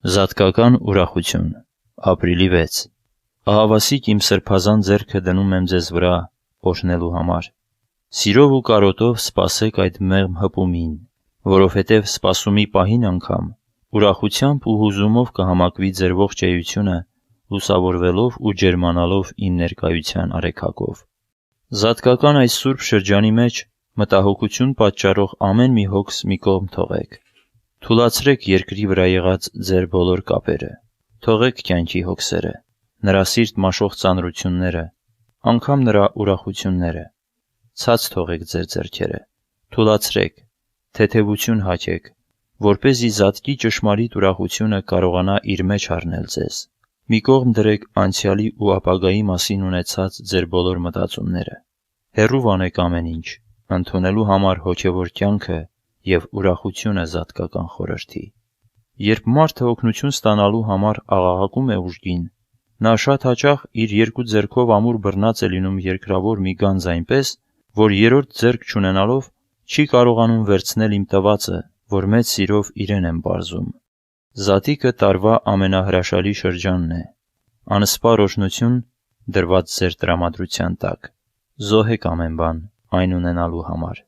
Զատկական ուրախություն, ապրիլի 6 Ահավասիկ իմ սրբազան ձեռքը դնում եմ ձեզ վրա, օրհնելու համար։ Սիրով ու կարոտով սպասեք այդ մեղմ հպումին, որովհետև սպասումի պահին անգամ ուրախությամբ ու հուզումով կհամակվի ձեր ողջ էությունը, լուսավորվելով ու ջերմանալով իմ ներկայության արեգակով։ Զատկական այս սուրբ շրջանի մեջ մտահոգություն պատճառող ամեն մի հոգս մի կողմ թողեք։ Թուլացրեք երկրի վրա եղած ձեր բոլոր կապերը, թողեք կյանքի հոգսերը, նրա սիրտ մաշող ծանրությունները, անգամ նրա ուրախությունները, ցած թողեք ձեր ձեռքերը, թուլացրեք, թեթևություն հագեք, որպեսզի զատկի ճշմարիտ ուրախությունը կարողանա իր մեջ առնել ձեզ։ Մի կողմ դրեք անցյալի ու ապագայի մասին ունեցած ձեր բոլոր մտածումները, հեռու վանեք ամեն ինչ, ընդունելու համար հոգևոր կյանքը և ուրախությունը զատկական խորհրդի։ Երբ մարդը օգնություն ստանալու համար աղաղակում է ուժգին, նա շատ հաճախ իր երկու ձեռքով ամուր բռնած է լինում երկրավոր մի գանձ այնպես, որ երրորդ ձեռք չունենալով չի կարողանում վերցնել իմ տվածը, որ մեծ սիրով իրեն եմ պարզում։ Զատիկը տարվա ամենահրաշալի շրջանն է, անսպար օրհնություն դրված ձեր տրամադրության տակ։ Զոհեք ամեն բան այն ունենալու համար։